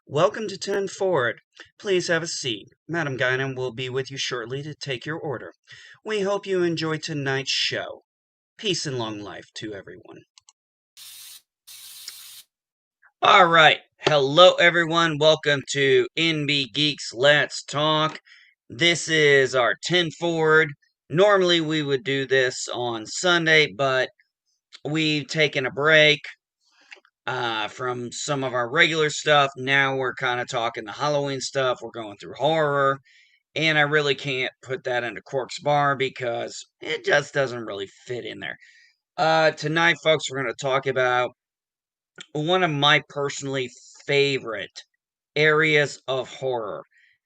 Welcome to 10 Forward. Please have a seat. Madam Guinan will be with you shortly to take your order. We hope you enjoy tonight's show. Peace and long life to everyone. All right. Hello, everyone. Welcome to NB Geeks Let's Talk. This is our 10 Forward. Normally, we would do this on Sunday, but we've taken a break from some of our regular stuff. Now we're kind of talking the Halloween stuff. We're going through horror. And I really can't put that into Quark's Bar because it just doesn't really fit in there. Tonight, folks, we're going to talk about one of my personally favorite areas of horror,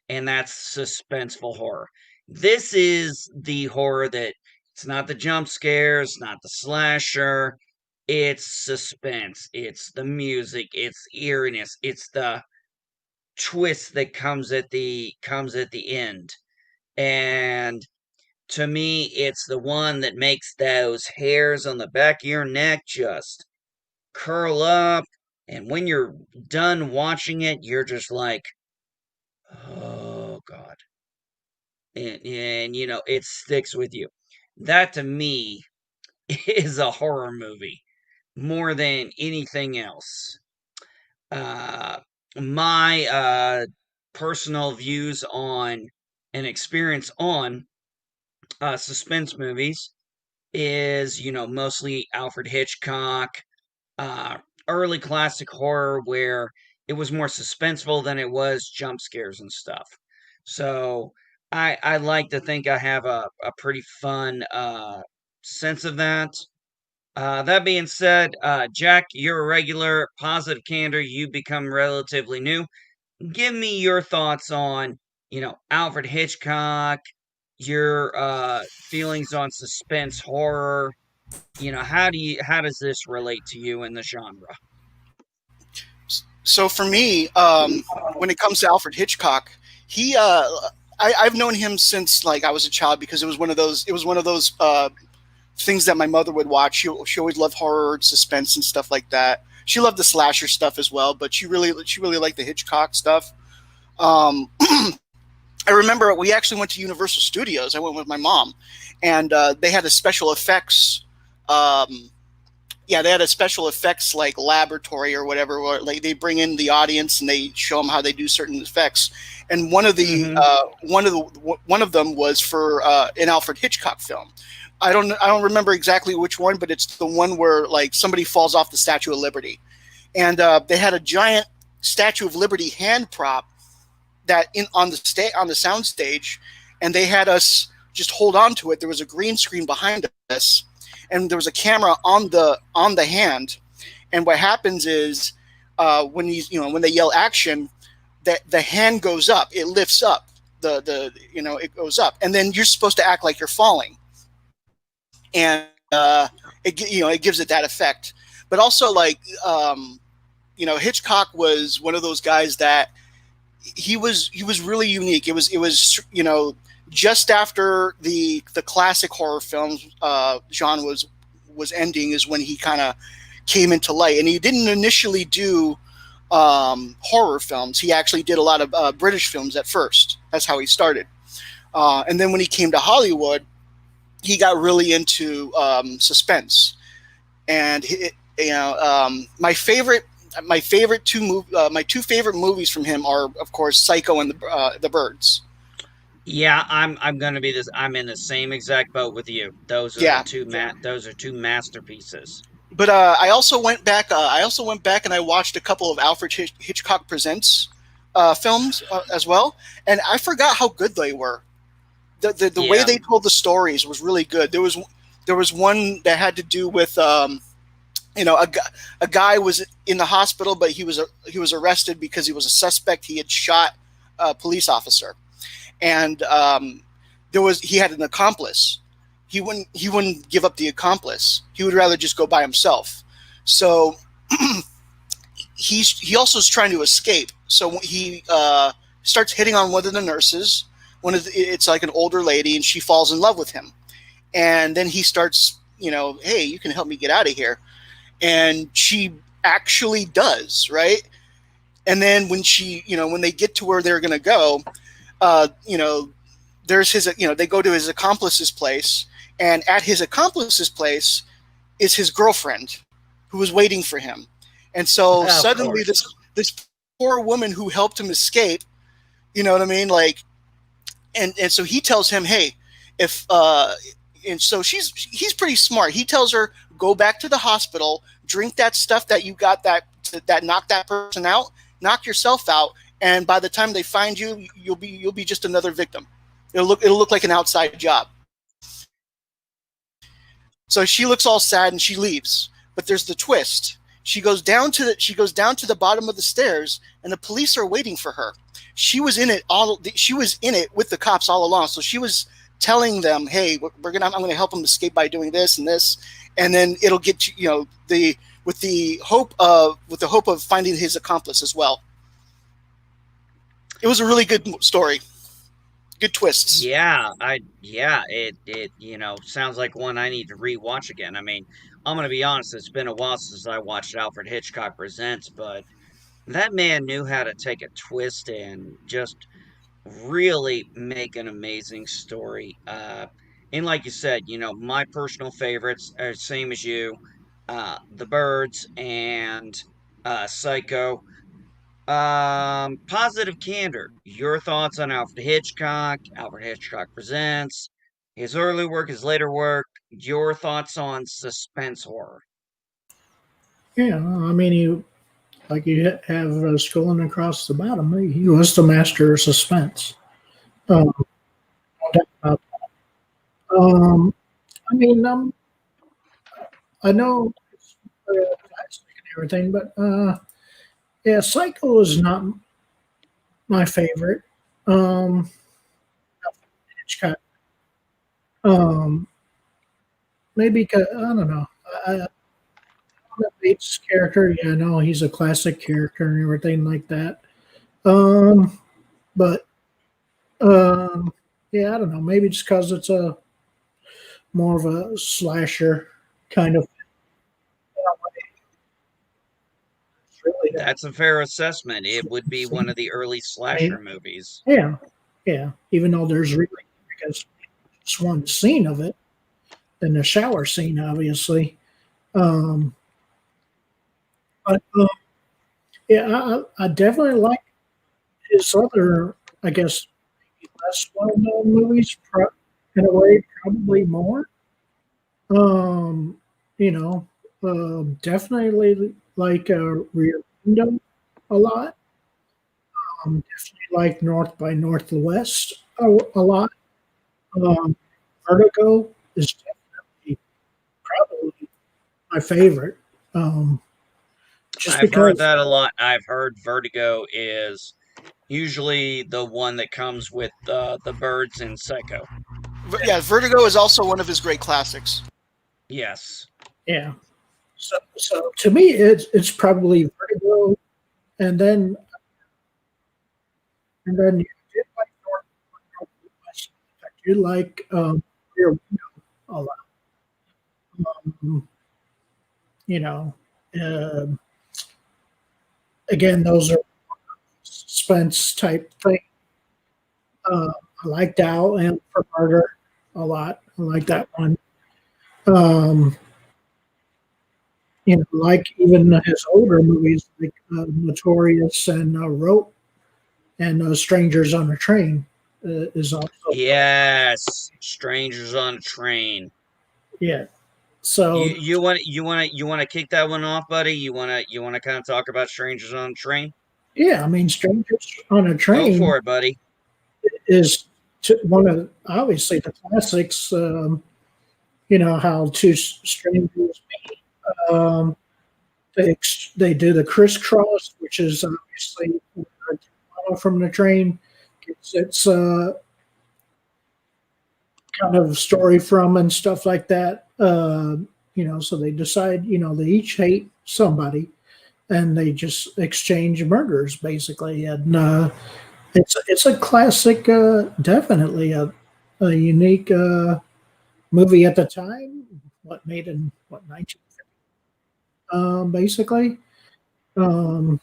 and that's suspenseful horror. This is the horror that it's not the jump scares, not the slasher, it's suspense, it's the music, it's eeriness, it's the twist that comes at the end. And to me, it's the one that makes those hairs on the back of your neck just curl up. And when you're done watching it, you're just like, oh, God. And it sticks with you. That to me is a horror movie more than anything else. Uh, my personal views on and experience on suspense movies is, mostly Alfred Hitchcock, uh, early classic horror where it was more suspenseful than it was jump scares and stuff. So I like to think I have a pretty fun sense of that. That being said, Jack, you're a regular, positive candor. You become relatively new. Give me your thoughts on, Alfred Hitchcock, your feelings on suspense horror. How does this relate to you in the genre? So for me, when it comes to Alfred Hitchcock, he I've known him since like I was a child because it was one of those things that my mother would watch. She always loved horror, suspense, and stuff like that. She loved the slasher stuff as well, but she really liked the Hitchcock stuff. Um, I remember we actually went to Universal Studios. I went with my mom, and they had a special effects. Um, yeah, they had a special effects like laboratory or whatever, where like they bring in the audience and they show them how they do certain effects. And Mm-hmm. one of them was for an Alfred Hitchcock film. I don't remember exactly which one, but it's the one where like somebody falls off the Statue of Liberty, and they had a giant Statue of Liberty hand prop that in on the sound stage, and they had us just hold on to it. There was a green screen behind us, and there was a camera on the hand. And what happens is when they yell action, that the hand goes up, it lifts up, it goes up, and then you're supposed to act like you're falling, and it gives it that effect. But also Hitchcock was one of those guys that he was really unique. It was just after the classic horror films genre was ending is when he kind of came into light, and he didn't initially do horror films. He actually did a lot of British films at first. That's how he started, and then when he came to Hollywood, he got really into suspense. And my two favorite movies from him are, of course, Psycho and the Birds. Yeah, I'm gonna be this. I'm in the same exact boat with you. Those are the Yeah, two masterpieces. but I also went back. And I watched a couple of Alfred Hitchcock Presents films as well, and I forgot how good they were. The way Yeah. they told the stories was really good. There was one that had to do with a guy was in the hospital, but he was arrested because he was a suspect. He had shot a police officer, and he had an accomplice. He wouldn't give up the accomplice. He would rather just go by himself. So he also is trying to escape. So he starts hitting on one of the nurses. It's like an older lady, and she falls in love with him. And then he starts, hey, you can help me get out of here. And she actually does, right? And then when when they get to where they're going to go, you know, there's his, they go to his accomplice's place, and at his accomplice's place is his girlfriend who was waiting for him. And so Of suddenly course. this poor woman who helped him escape, you know what I mean? Like, and so he tells him, hey, if and so he's pretty smart. He tells her, go back to the hospital, drink that stuff that you got that knocked that person out, knock yourself out, and by the time they find you, you'll be just another victim. It'll look like an outside job. So she looks all sad and she leaves. But there's the twist. She goes down to the bottom of the stairs, and the police are waiting for her. She was in it with the cops all along. So she was telling them, "Hey, I'm gonna help them escape by doing this and this," and then it'll get to, with the hope of finding his accomplice as well. It was a really good story. Good twists. Yeah, it sounds like one I need to rewatch again. I mean, I'm gonna be honest, it's been a while since I watched Alfred Hitchcock Presents, but that man knew how to take a twist and just really make an amazing story. And like you said, my personal favorites are same as you, The Birds and Psycho. Positive Candor. Your thoughts on Alfred Hitchcock? Alfred Hitchcock Presents. His early work, his later work. Your thoughts on suspense horror? Yeah, I mean, you have scrolling across the bottom. He was the master of suspense. No doubt about that. I mean, I know it's classic and everything, but yeah, Psycho is not my favorite. Um, Hitchcock. Um, maybe 'cause, I don't know. Bates' character, yeah, I know he's a classic character and everything like that. Um, but yeah, I don't know. Maybe just because it's a more of a slasher kind of. Really, That's a fair assessment. It would be one of the early slasher movies. yeah, yeah. Even though there's really because just one scene of it, then the shower scene, obviously. Um, but yeah, I definitely like his other, I guess, less well-known movies. In a way, probably more. Um, you know, definitely like Rear Window a lot. Definitely like North by Northwest a lot. Um, Vertigo is definitely probably my favorite. Um, just I've heard because, that a lot. I've heard Vertigo is usually the one that comes with the birds in Psycho. Yeah, Vertigo is also one of his great classics. Yes. yeah. So to me, it's probably Vertigo, and then you did like Northwest. You like Rear Window a lot. Um, you know, um again, those are suspense type thing. I like Dow and for Murder a lot. I like that one. Um, like even his older movies like Notorious and Rope and Strangers on a Train is also Yes. Strangers on a Train. yeah. You So you want you want to kick that one off, buddy? You want to kind of talk about Strangers on a Train? yeah, I mean Strangers on a Go Train for it, buddy. is one of obviously the classics. How two strangers meet. Um, they do the crisscross, which is obviously from the train gets its kind of story from and stuff like that. So they decide, they each hate somebody, and they just exchange murders basically. And it's a classic, definitely a unique movie at the time. What made in what 1950? Basically. Um,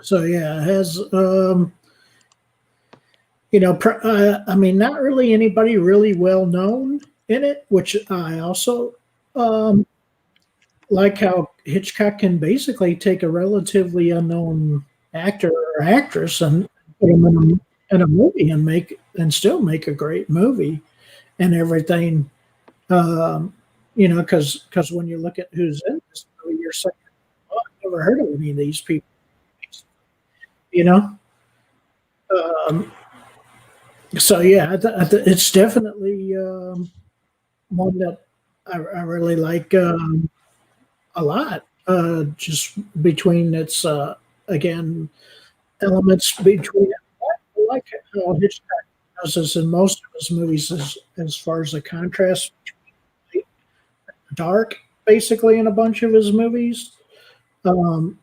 So yeah, it has I mean, not really anybody really well known in it, which I also um, like how Hitchcock can basically take a relatively unknown actor or actress and put them in a movie and still make a great movie and everything. Um, because when you look at who's in this movie, you're saying, "Oh, I've never heard of any of these people." You know, um, so yeah, it's definitely one that I really like a lot. Just between its again elements between. I like how Hitchcock does this in most of his movies, as far as the contrast between dark, basically, in a bunch of his movies. Um,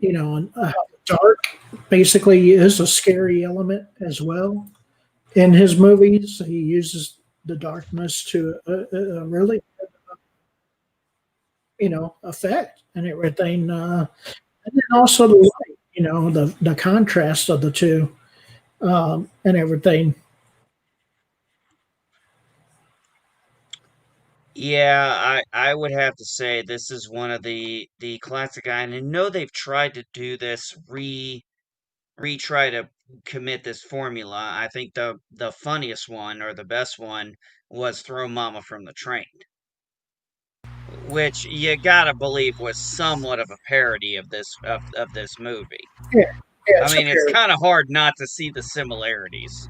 and how dark basically is a scary element as well in his movies. He uses the darkness to a really effect and everything, and then also the light. The contrast of the two, and everything. Yeah, I would have to say this is one of the classic. And I know they've tried to do this retry to commit this formula. I think the funniest one or the best one was Throw Mama from the Train, which you gotta believe was somewhat of a parody of this movie. Yeah, yeah, I it's a mean, it's period. kind of hard not to see the similarities.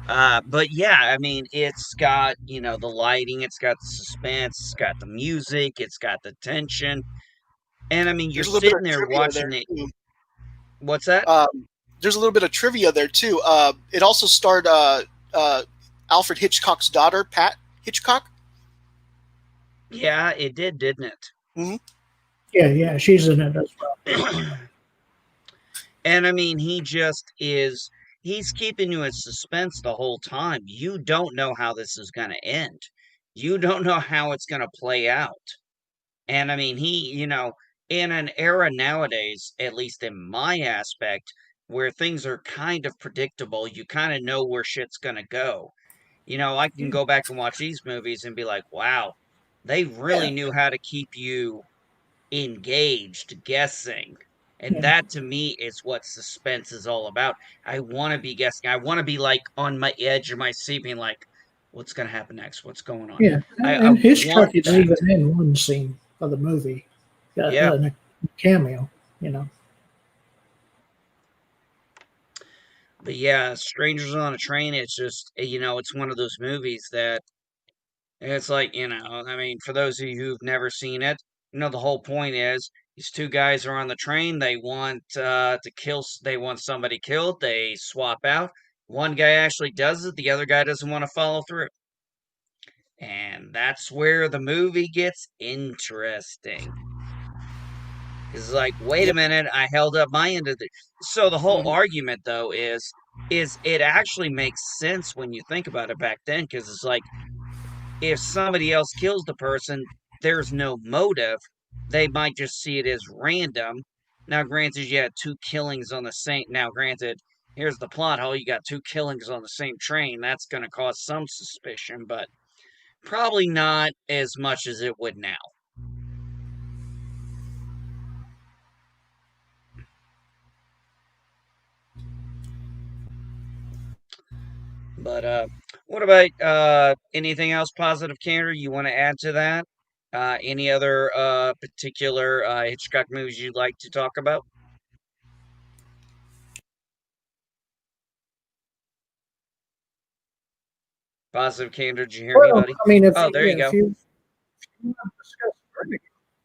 But yeah, I mean, it's got, the lighting, it's got the suspense, it's got the music, it's got the tension. And I mean, you're There's a little bit sitting of there trivia watching there it. too. What's that? There's a little bit of trivia there too. It also starred Alfred Hitchcock's daughter, Pat Hitchcock. Yeah, it did, didn't Hmm. Yeah, yeah, she's in it as well. it? And I mean, he's keeping you in suspense the whole time. You don't know how this is going to end. You don't know how it's going to play out. And I mean, in an era nowadays, at least in my aspect, where things are kind of predictable, you kind of know where shit's gonna go. I can go back and watch these movies and be like, wow, they Yeah, really knew how to keep you engaged, guessing. And yeah, that to me is what suspense is all about. I want to be guessing. I want to be like on my edge of my seat, being like, what's going to happen next? What's going on? yeah. I And Hitchcock want is that. even in one scene of the movie, Yeah. in a cameo. You know. But yeah, Strangers on a Train, it's just, it's one of those movies that it's like, I mean, for those of you who've never seen it, the whole point is these two guys are on the train. They want they want somebody killed. They swap out. One guy actually does it, the other guy doesn't want to follow through. And that's where the movie gets interesting. Because it's like, wait a Yep. minute, I held up my end of the. So the whole Hmm. argument, though, is it actually makes sense when you think about it back then, because it's like, if somebody else kills the person, there's no motive. They might just see it as random. Now, granted, you had two killings on the same. Now, granted, here's the plot hole: you got two killings on the same train. That's going to cause some suspicion, but probably not as much as it would now. But what about anything else positive, Cantor, you want to add to that? Any other particular Hitchcock movies you'd like to talk about? Positive, Cantor, did you hear me, Well, buddy? I mean, if Oh, you, there yeah, you if go. you want to discuss Vertigo,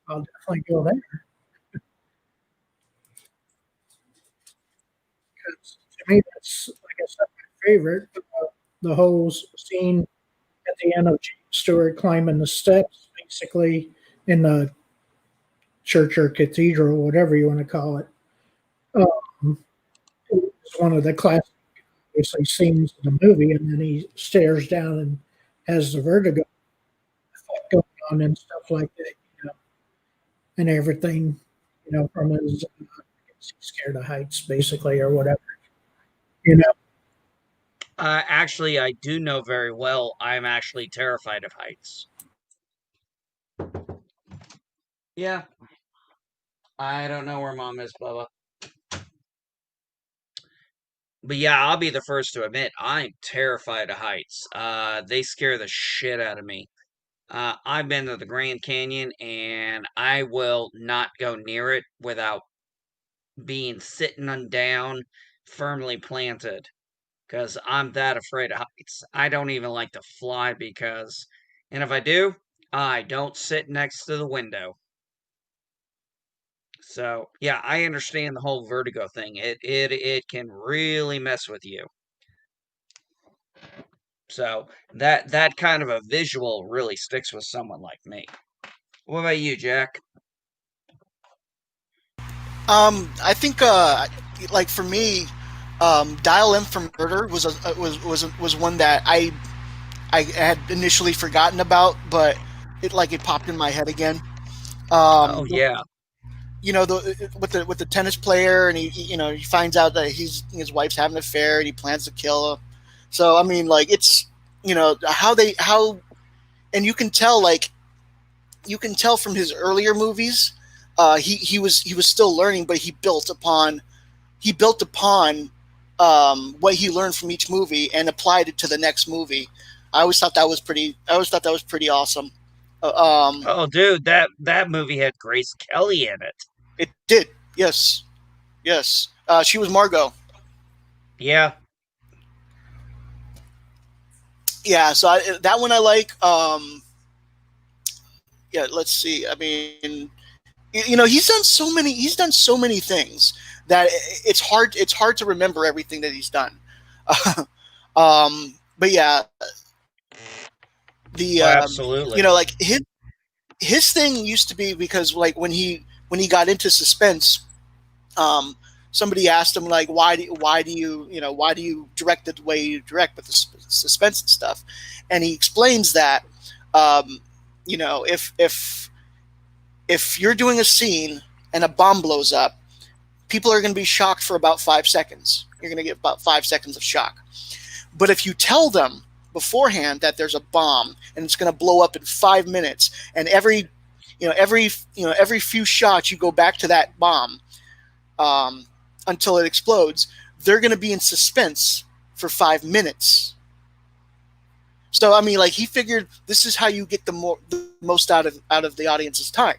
I'll definitely go there because to me that's, like I said, my favorite. The whole scene at the end of James Stewart climbing the steps, basically in the church or cathedral, whatever you want to call it. Um, it's one of the classic, obviously, scenes in the movie, and then he stares down and has the vertigo effect going on and stuff like that, and everything, from his scared of heights, basically, or whatever. You know, Actually, I do know very well I'm actually terrified of heights. Yeah, I don't know where mom is, Bubba. But yeah, I'll be the first to admit I'm terrified of heights. They scare the shit out of me. I've been to the Grand Canyon and I will not go near it without being sitting on down, firmly planted, because I'm that afraid of heights. I don't even like to fly because, and if I do, I don't sit next to the window. So yeah, I understand the whole vertigo thing. It can really mess with you. So that kind of a visual really sticks with someone like me. What about you, Jack? I think like for me, Dial M for Murder was one that I had initially forgotten about, but it popped in my head again. Oh Um, yeah. with the tennis player, and he finds out that his wife's having an affair, and he plans to kill her. So I mean, like it's how and you can tell from his earlier movies, he was still learning, but he built upon what he learned from each movie and applied it to the next movie. I always thought that was pretty awesome. Um, Oh dude, that movie had Grace Kelly in it. it did, yes, yes. She was Margot. Yeah. Yeah, so that one I like. Yeah, let's see. I mean, he's done so many things that it's hard to remember everything that he's done. But yeah, the Oh, absolutely. like his thing used to be, because like when he got into suspense, um, somebody asked him like why do you direct it the way you direct with the suspense and stuff, and he explains that um, if you're doing a scene and a bomb blows up, people are going to be shocked for about 5 seconds. You're going to get about 5 seconds of shock. But if you tell them beforehand that there's a bomb and it's going to blow up in 5 minutes, and every few shots you go back to that bomb um, until it explodes, they're going to be in suspense for 5 minutes. So I mean, like he figured this is how you get the most out of the audience's time,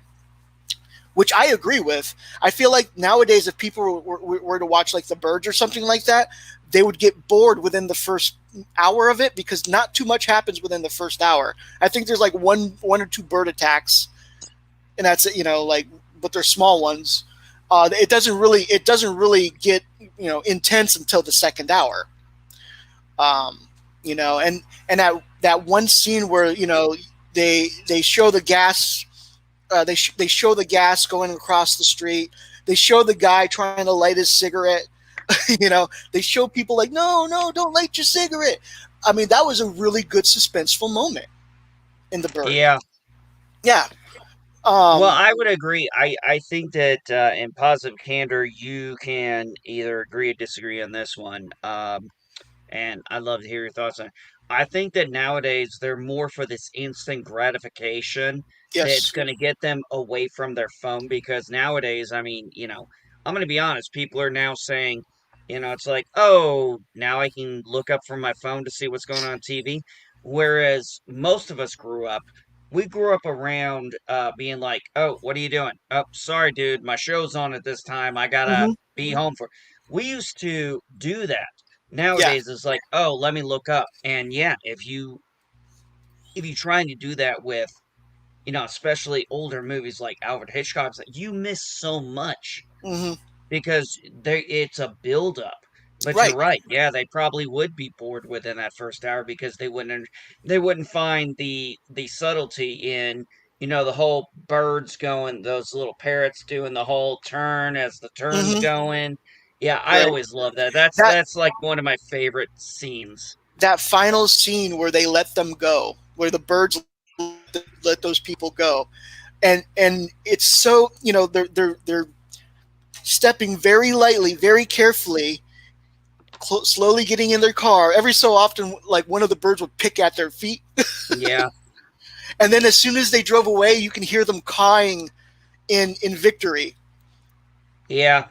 which I agree with. I feel like nowadays, if people were to watch like The Birds or something like that, they would get bored within the first hour of it, because not too much happens within the first hour. I think there's like one or two bird attacks, and that's it. Like, but they're small ones. It doesn't really get intense until the second hour. And that one scene where they show the gas. They show the gas going across the street. They show the guy trying to light his cigarette. They show people like, no, don't light your cigarette. I mean, that was a really good suspenseful moment in The Bird. Yeah. Yeah. Well, Um, I would agree. I think that in positive candor, you can either agree or disagree on this one. And I'd love to hear your thoughts on it. I think that nowadays they're more for this instant gratification that's yes. going to get them away from their phone, because nowadays, I mean, I'm going to be honest, people are now saying, it's like, oh, now I can look up from my phone to see what's going on TV. Whereas most of us we grew up around being like, oh, what are you doing? Oh, sorry, dude, my show's on at this time. I gotta Hmm. be home for. We used to do that. Yeah. Nowadays, it's like, oh, let me look up. And yeah, if you trying to do that with, especially older movies like Alfred Hitchcock's, you miss so much Hmm. because it's a build up. But you're Right. right. Yeah, they probably would be bored within that first hour because they wouldn't find the subtlety in, the whole birds going, those little parrots doing the whole turn as the turn's Hmm. going. Yeah, I Right. always love that. That's That that's like one of my favorite scenes. that final scene where they let them go, where the birds let those people go, and it's so they're stepping very lightly, very carefully, slowly getting in their car. Every so often, like one of the birds would pick at their feet. Yeah. And then as soon as they drove away, you can hear them cawing in victory. Yeah.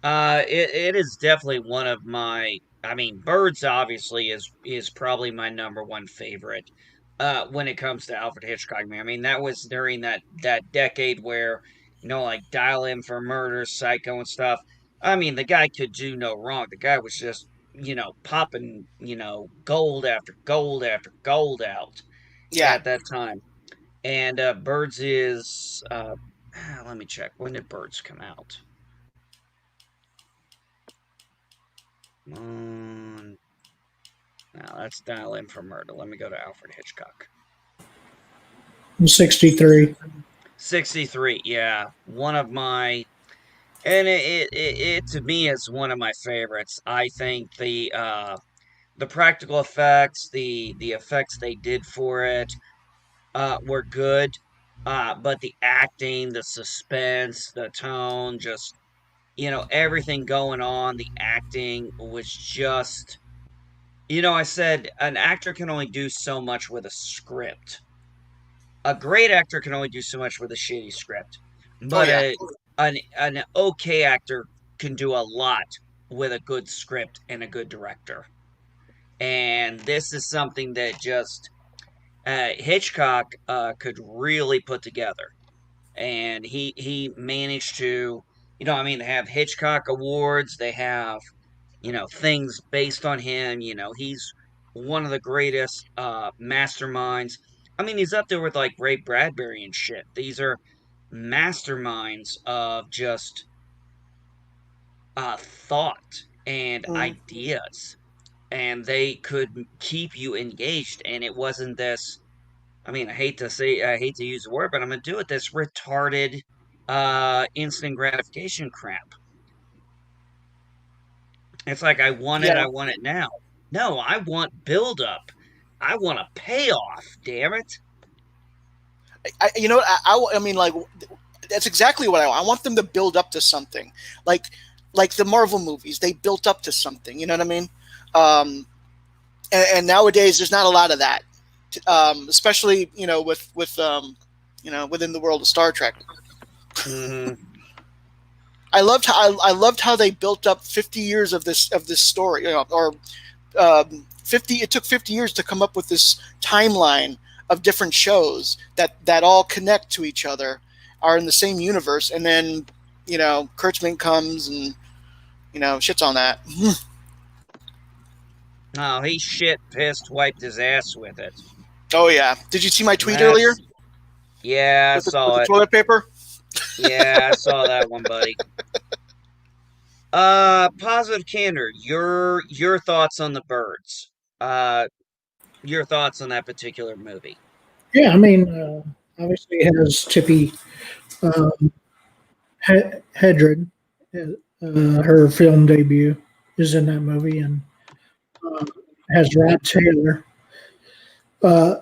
It is definitely one of my. I mean, Birds obviously is probably my number one favorite. When it comes to Alfred Hitchcock, man. I mean, that was during that decade where like Dial M for Murder, Psycho, and stuff. I mean, the guy could do no wrong. The guy was just popping gold after gold after gold out Yeah. at that time. And Birds is let me check. When did Birds come out? No, that's Dial M for Murder. Let me go to Alfred Hitchcock. 63. 63, yeah. One of my. And it to me is one of my favorites. I think the practical effects, the effects they did for it, were good. But the acting, the suspense, the tone, just everything going on, the acting was just. I said an actor can only do so much with a script. A great actor can only do so much with a shitty script, Oh but yeah. an okay actor can do a lot with a good script and a good director. And this is something that just Hitchcock could really put together, and he managed to, I mean, they have Hitchcock awards, they have things based on him. He's one of the greatest masterminds. I mean, he's up there with like Ray Bradbury and shit. These are masterminds of just thought and Mm. ideas, and they could keep you engaged. And it wasn't this. I mean, I hate to use the word, but I'm gonna do it. This retarded, instant gratification crap. It's like I Yeah. want it now. No, I want build up. I want a payoff, damn it. I mean, like, that's exactly what I want. I want them to build up to something, like the Marvel movies. They built up to something. You know what I mean? And nowadays, there's not a lot of that, especially with within the world of Star Trek. Mm-hmm. I loved how they built up 50 years of this story, or 50. It took 50 years to come up with this timeline of different shows that all connect to each other, are in the same universe, and then Kurtzman comes and shits on that. Oh, he shit pissed, wiped his ass with it. Oh yeah, did you see my tweet That's, earlier yeah, I with saw the it. toilet paper? Yeah, I saw that one, buddy. Positive candor. Your thoughts on the Birds. Your thoughts on that particular movie. Yeah, I mean, obviously it has Tippi um, Hedren. Her film debut is in that movie, and has Rod Taylor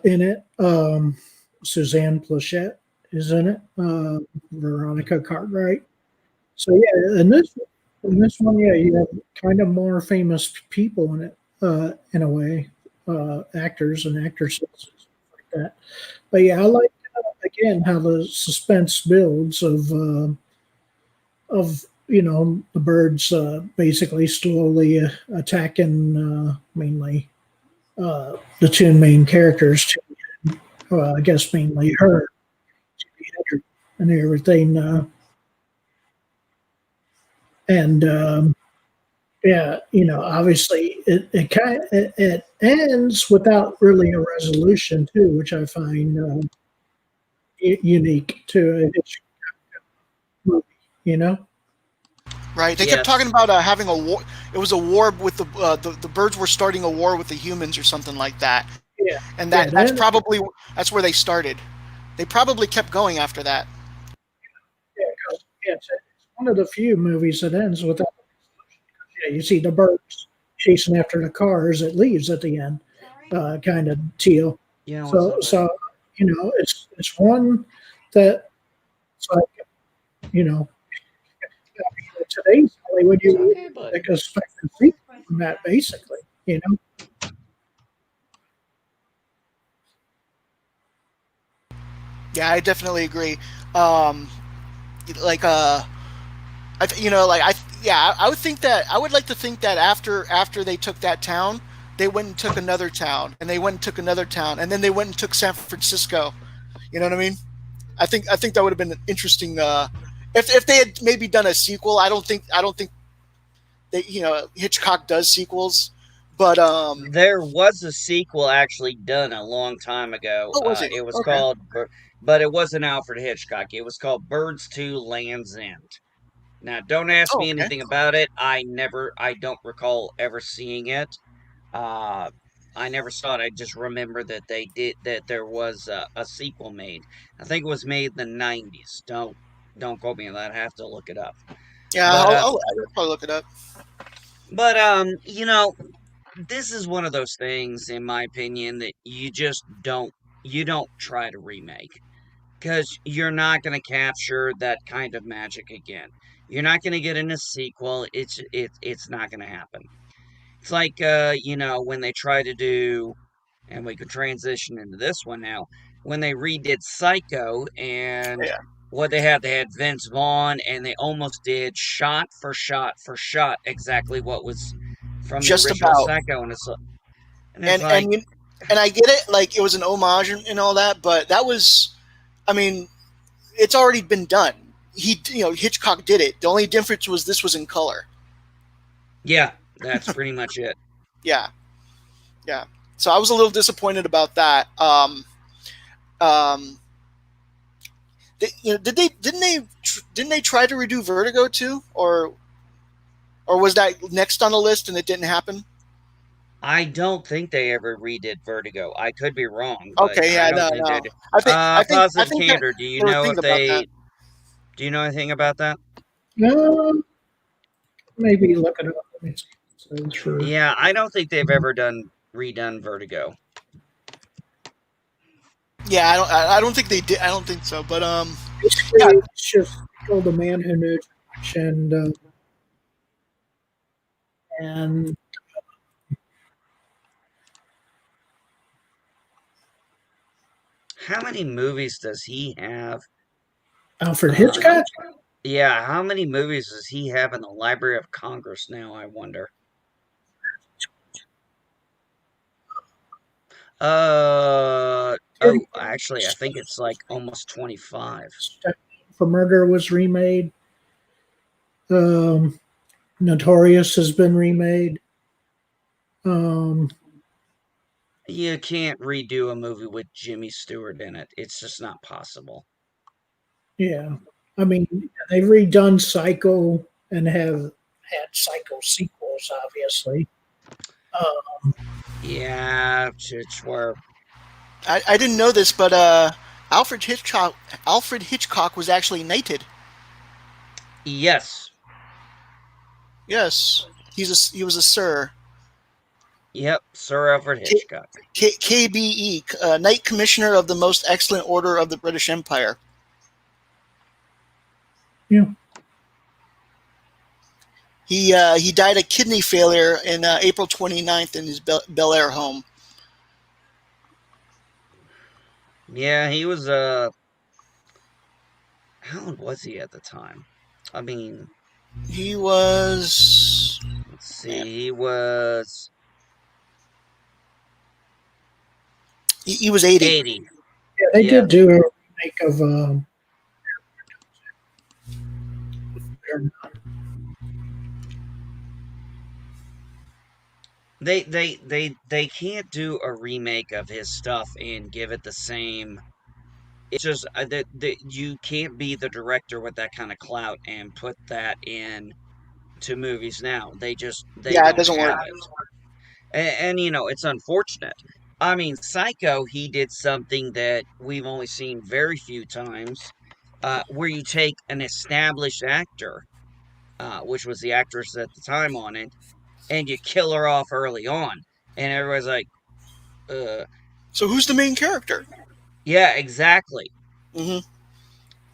in it. Suzanne Plachette is in it. Veronica Cartwright. So yeah, in this one, yeah, you have kind of more famous people in it, in a way, actors and actresses, stuff like that. But yeah, I like again how the suspense builds of the birds basically slowly attacking mainly the two main characters. I guess mainly her and everything, and yeah, obviously it ends without really a resolution too, which I find unique to a movie. Right. They kept Yes. talking about having a war. It was a war with the birds were starting a war with the humans or something like that. Yeah, And yeah, that's where they started. They probably kept going after that. yeah, it's one of the few movies that ends without. Yeah, you see the birds chasing after the cars. It leaves at the end, kind of teal. Yeah. So it's one that it's like Today's Hollywood, It's you okay, wouldn't bud. expect a sequel from that, basically. You know, Yeah, I definitely agree. Um, like I would think that I would like to think that after they took that town, they went and took another town, and they went and took another town, and then they went and took San Francisco. You know what I mean? I think that would have been interesting. If they had maybe done a sequel, I don't think that Hitchcock does sequels, but There was a sequel actually done a long time ago. what was it? It was Okay. called, but it wasn't Alfred Hitchcock. It was called Birds to Land's End. Now, don't ask Oh, me okay. anything about it. I don't recall ever seeing it. Uh, I never saw it. I just remember that there was a sequel made. I think it was made in the 90s. Don't quote me on that. I have to look it up. Yeah, But I'll probably look it up. this is one of those things, in my opinion, that you don't try to remake because you're not going to capture that kind of magic again. You're not going to get in a sequel. It's not going to happen. It's like when they try to do, and we could transition into this one now, when they redid Psycho and Yeah, what they had Vince Vaughn, and they almost did shot for shot for shot exactly what was from the just original about. Psycho, and it's And like, and you, and I get it, like it was an homage and all that, but that was, I mean, it's already been done. Hitchcock did it. The only difference was this was in color. yeah, that's pretty much it. Yeah, yeah. So I was a little disappointed about that. Um, didn't they try to redo Vertigo too, or was that next on the list and it didn't happen? I don't think they ever redid Vertigo. I could be wrong, but Okay, I yeah, don't no, think they no. did. I Positive think that candor. Do you they were know thinking if about that. do you know anything about that? um, maybe look it up. Let me see what it says for. Yeah, I don't think they've ever redone Vertigo. Yeah, I don't think they did. I don't think so. But Basically, yeah, it's just killed a man who knew too much, and How many movies does he have? Alfred Uh, Hitchcock. yeah, how many movies does he have in the Library of Congress now, I wonder? Oh, 30 actually, I think it's like almost 25. for Murder was remade. Um, Notorious has been remade. Um, You can't redo a movie with Jimmy Stewart in it. It's just not possible. yeah, I mean they've redone Psycho and have had Psycho sequels, obviously. Yeah, it's where I didn't know this, but Alfred Hitchcock Alfred Hitchcock was actually knighted. yes. Yes, he was a sir. Yep, Sir Alfred K, Hitchcock. KBE, Knight Commissioner of the Most Excellent Order of the British Empire. Yeah, He died of kidney failure in April 29th in his Bel Air home. Yeah, he was how old was he at the time? I mean, He was, let's man, see, he was he was 80. 80. yeah, they Yep. did do a remake of They can't do a remake of his stuff and give it the same. It's just that you can't be the director with that kind of clout and put that in to movies now. They Yeah, it don't doesn't work. have it. And it's unfortunate. I mean, Psycho, he did something that we've only seen very few times, where you take an established actor, which was the actress at the time on it, and you kill her off early on. And everybody's like, uh, So who's the main character? yeah, exactly. Hmm.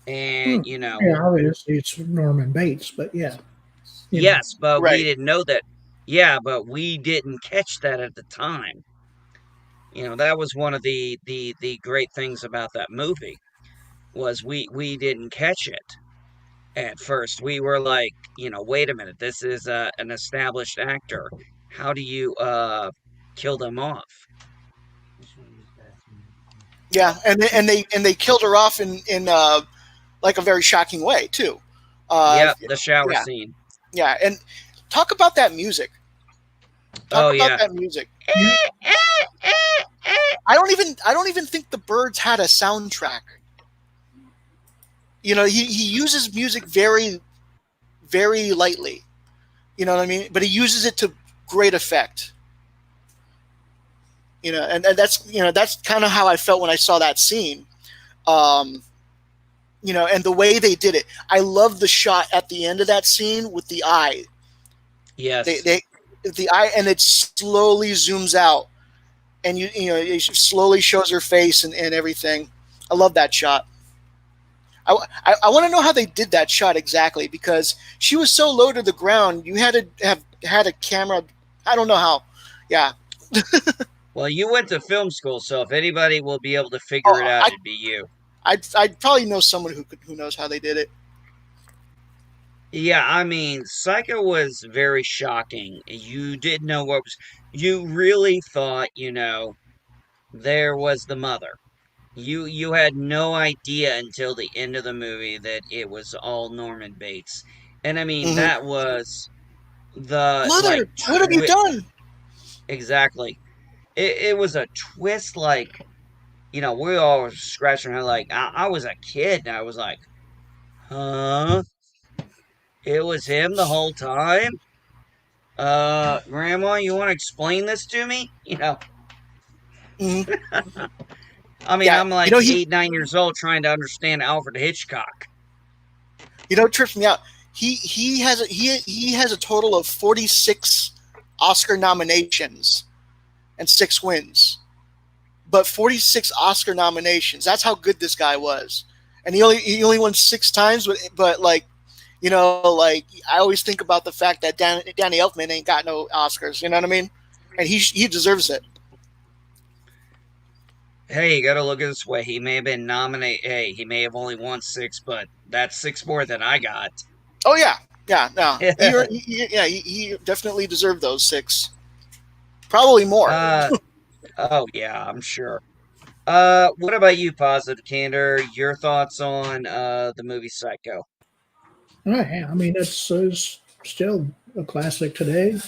And, Yeah, obviously it's Norman Bates, but yeah, yes, but we Right. didn't know that. Yeah, but we didn't catch that at the time. That was one of the great things about that movie was we didn't catch it at first. We were like, wait a minute, this is an established actor. How do you kill them off? Yeah, and they killed her off in like a very shocking way too. Uh, Yep, the shower yeah, scene. yeah, and talk about that music. Talk Oh about yeah. that music. yeah, I don't even think the Birds had a soundtrack. He uses music very very lightly. You know what I mean? But he uses it to great effect. And that's kind of how I felt when I saw that scene. Um, and the way they did it. I love the shot at the end of that scene with the eye. They Yes. they the eye, and it slowly zooms out, and it slowly shows her face and everything. I love that shot. I want to know how they did that shot exactly, because she was so low to the ground. You had to have had a camera. I don't know how. Yeah. Well, you went to film school, so if anybody will be able to figure it Oh, out, it'd be you. I'd probably know someone who knows how they did it. Yeah, I mean, Psycho was very shocking. You didn't know what was. You really thought, there was the mother. You had no idea until the end of the movie that it was all Norman Bates. And I mean, Hmm. that was the like Mother, what have you done? exactly. It was a twist like, we all were scratching our head like I was a kid and I was like, huh? It was him the whole time? Grandma, you want to explain this to me? Hmm. I mean, Yeah, I'm like 8, 9 years old trying to understand Alfred Hitchcock. it trips me out. He has a total of 46 Oscar nominations and 6 wins, but 46 Oscar nominations. That's how good this guy was, and he only won 6 times. But like I always think about the fact that Danny Elfman ain't got no Oscars. You know what I mean? And he deserves it. Hey, you gotta look at it this way. He may have been nominated. Hey, he may have only won 6, but that's 6 more than I got. Oh yeah, yeah, no, he definitely deserved those 6, probably more. uh, oh yeah, I'm sure. What about you, Positive Candor? Your thoughts on the movie Psycho? oh, yeah. I mean, it's still a classic today.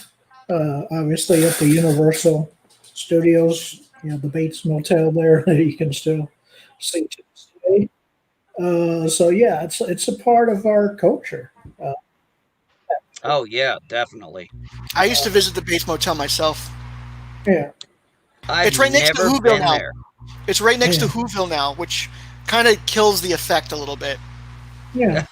Obviously, at the Universal Studios, the Bates Motel there, you can still see to this day. So yeah, it's a part of our culture. Uh, Oh yeah, definitely. I used to visit the Bates Motel myself. yeah, I've It's right next to never Whoville been now. there. It's right next to yeah, Whoville now, which kind of kills the effect a little bit. yeah,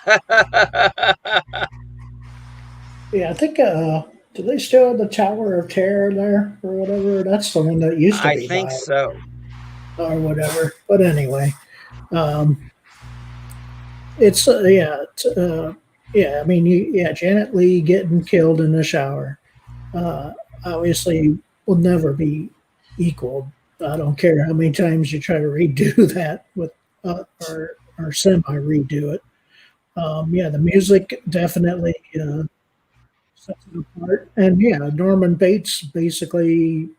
yeah. I think do they still have the Tower of Terror there or whatever? That's the one that used to I be think by so. or whatever. But anyway, um, it's yeah. I mean, Janet Leigh getting killed in the shower, uh, obviously will never be equaled. I don't care how many times you try to redo that with or semi redo it. Yeah, the music definitely sets it apart, and yeah, Norman Bates basically,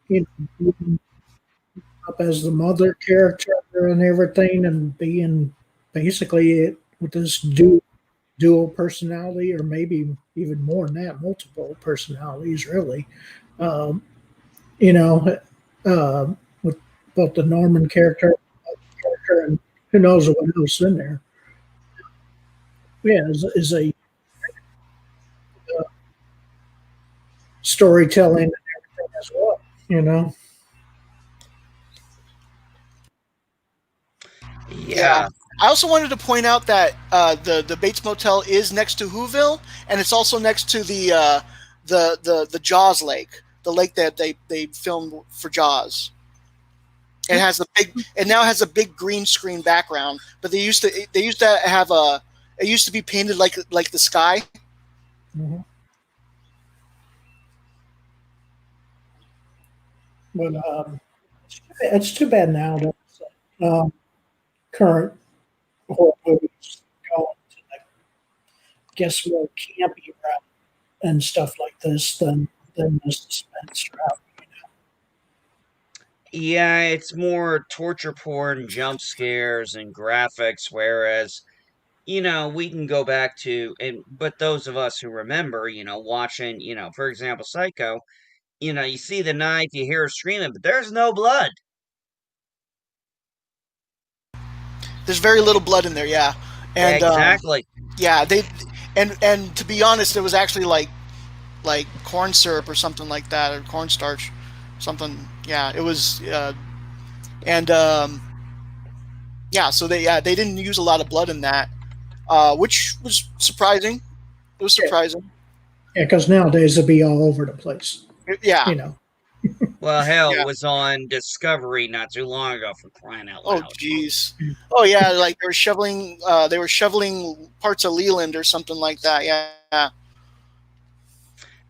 moving up as the mother character and everything, and being basically with this dual personality, or maybe even more than that, multiple personalities, really. Um, you know, with both the Norman character and who knows what else in there. Yeah, is a storytelling and everything as well. You know, Yeah. Yeah. I also wanted to point out that the Bates Motel is next to Whoville, and it's also next to the Jaws lake, the lake that they filmed for Jaws. It has it now has a big green screen background, but they used to have it used to be painted like the sky. Mm-hmm. But it's too bad now that current horror movies go into, I guess, more campy route and stuff like this than the suspense route. Yeah, it's more torture porn, jump scares, and graphics, whereas, we can go back to, but those of us who remember, watching, for example, Psycho, you see the knife, you hear her screaming, but there's no blood. There's very little blood in there, yeah, and Exactly. yeah, and to be honest, it was actually like corn syrup or something like that, or cornstarch, something. Yeah, it was, and yeah, so they didn't use a lot of blood in that, which was surprising. It was Yeah, surprising. yeah, because nowadays it'd be all over the place. Yeah. You know. Well, hell, it Yeah. was on Discovery not too long ago, for crying out Oh, loud. jeez. Oh, yeah. Like they were shoveling parts of Leland or something like that. Yeah.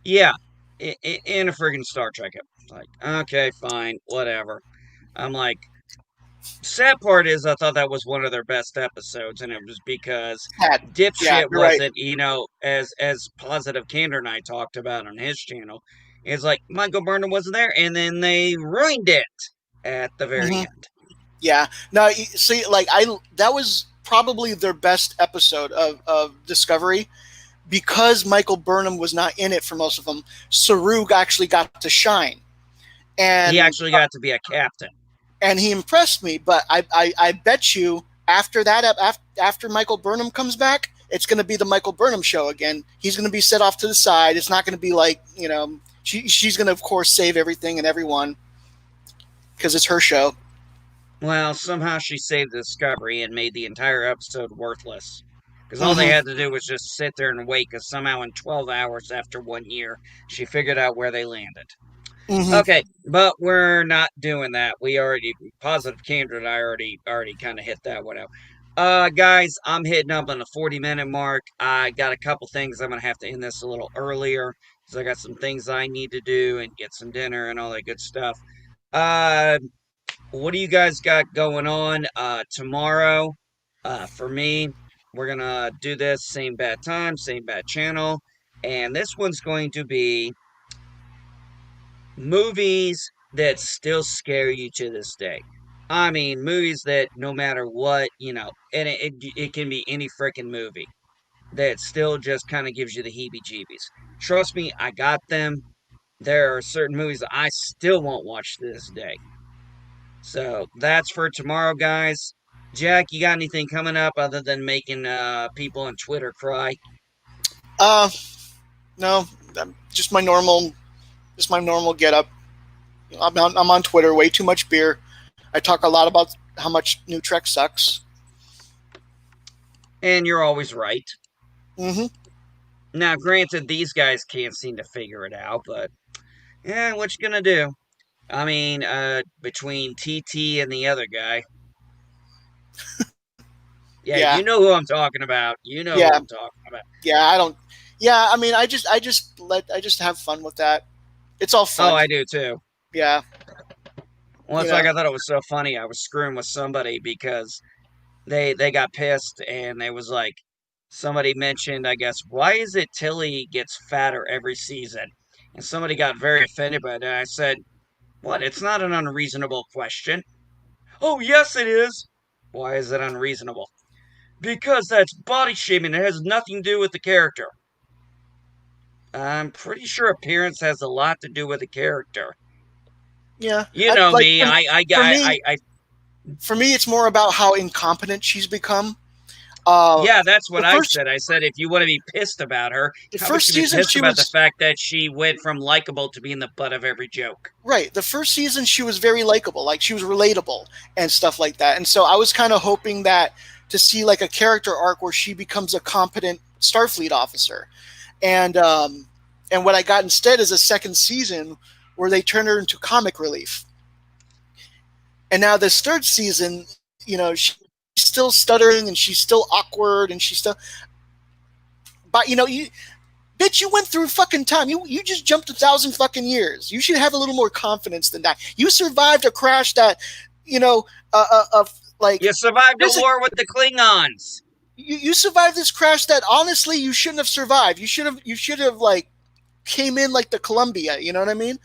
Yeah, in a friggin' Star Trek. Like, okay, fine, whatever. I'm like, sad part is I thought that was one of their best episodes, and it was because Had. Yeah, dipshit you're right. wasn't, as Positive Candor and I talked about on his channel. It's like Michael Burnham wasn't there, and then they ruined it at the very Hmm. end. Yeah. Now, see, that was probably their best episode of Discovery, because Michael Burnham was not in it for most of them. Sarug actually got to shine, He and actually got to be a captain. he impressed me. But I bet you after that, after Michael Burnham comes back, it's going to be the Michael Burnham show again. He's going to be set off to the side. It's not going to be like, she's going to, of course, save everything and everyone because it's her show. Well, somehow she saved the Discovery and made the entire episode worthless. Because all they Hmm. had to do was just sit there and wait, because somehow in 12 hours after 1 year, she figured out where they landed. Hmm. Okay, but we're not doing that. We already, Positive Candor and I already kind of hit that one out. Guys, I'm hitting up on the 40-minute mark. I got a couple things I'm going to have to end this a little earlier, because I got some things I need to do and get some dinner and all that good stuff. Uh, what do you guys got going on tomorrow? For me, we're gonna do this same bad time, same bad channel, and this one's going to be movies that still scare you to this day. I mean, movies that no matter what, and it can be any freaking movie that still just kind of gives you the heebie-jeebies. Trust me, I got them. There are certain movies that I still won't watch to this day. So that's for tomorrow, guys. Jack, you got anything coming up other than making people on Twitter cry? Uh, no, just my normal, get up. I'm on Twitter. Way too much beer. I talk a lot about how much New Trek sucks. And you're always right. Hmm. Now, granted, these guys can't seem to figure it out, but yeah, what you gonna do? I mean, between TT and the other guy. Yeah, Yeah. you know who I'm talking about. You know who Yeah. I'm talking about. Yeah. I don't. Yeah. I mean, I just have fun with that. It's all Oh, fun. I do too. Yeah. Well, You it's like know. I thought it was so funny. I was screwing with somebody because they got pissed and they was like, somebody mentioned, I guess, why is it Tilly gets fatter every season? And somebody got very offended by that. I said, what? It's not an unreasonable question. Oh, yes, it is. Why is it unreasonable? Because that's body shaming. It has nothing to do with the character. I'm pretty sure appearance has a lot to do with the character. Yeah. You know Like me. for me, I it's more about how incompetent she's become. Yeah, that's what The I first said. I said if you want to be pissed about her, the how about first you be season pissed she about the was fact that she went from likable to being the butt of every joke? right. The first season she was very likable, like she was relatable and stuff like that. And so I was kind of hoping that to see like a character arc where she becomes a competent Starfleet officer. And what I got instead is a second season where they turn her into comic relief. And now this third season, she's still stuttering and she's still awkward and she's still. But bitch, you went through fucking time. You just jumped 1,000 fucking years. You should have a little more confidence than that. You survived a crash that, like you survived a war with the Klingons. You survived this crash that honestly you shouldn't have survived. You should have like came in like the Columbia. You know what I mean?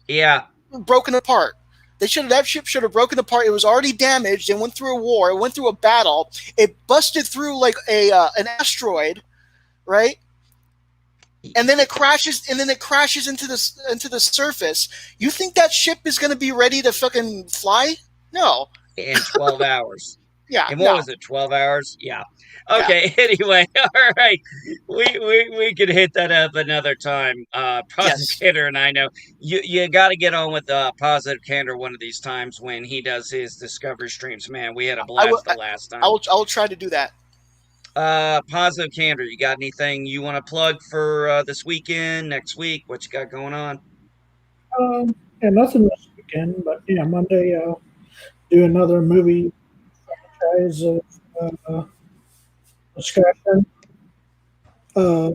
Yeah. Broken apart. That ship should have broken apart. It was already damaged. It went through a war. It went through a battle. It busted through like an asteroid, right? And then it crashes. Into the surface. You think that ship is going to be ready to fucking fly? No. In 12 hours. Yeah. And what was it? 12 hours? Yeah. Okay. Yeah. Anyway, all right. We could hit that up another time. Positive Candor and I know you got to get on with Positive Candor one of these times when he does his Discovery streams. Man, we had a blast the last time. I will try to do that. Positive Candor, you got anything you want to plug for this weekend, next week? What you got going on? Yeah, nothing this weekend, but yeah, Monday I'll do another movie franchise of discussion. Yeah,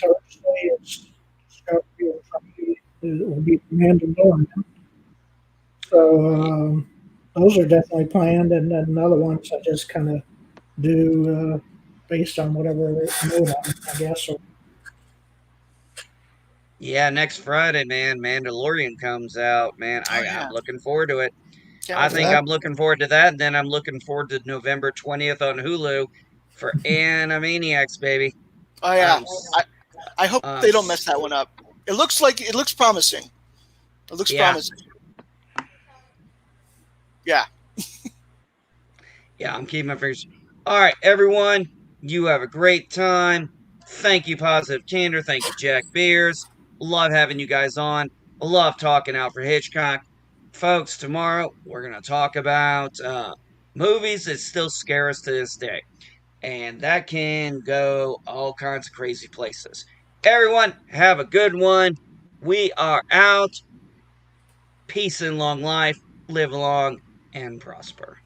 Thursday it's Discovery, and Friday it will be Mandalorian. So those are definitely planned, and then other ones I just kind of do based on whatever mood I'm, I guess. Yeah, next Friday, man, Mandalorian comes out, man. I'm looking forward to it. I think I'm looking forward to that, and then I'm looking forward to November 20th on Hulu for Animaniacs, baby. Oh yeah, I hope they don't mess that one up. It looks promising. It looks promising. Yeah. Yeah, I'm keeping my fingers. All right, everyone, you have a great time. Thank you, Positive Candor. Thank you, Jack Beers. Love having you guys on. Love talking Alfred Hitchcock. Folks, tomorrow we're going to talk about movies that still scare us to this day. And that can go all kinds of crazy places. Everyone, have a good one. We are out. Peace and long life. Live long and prosper.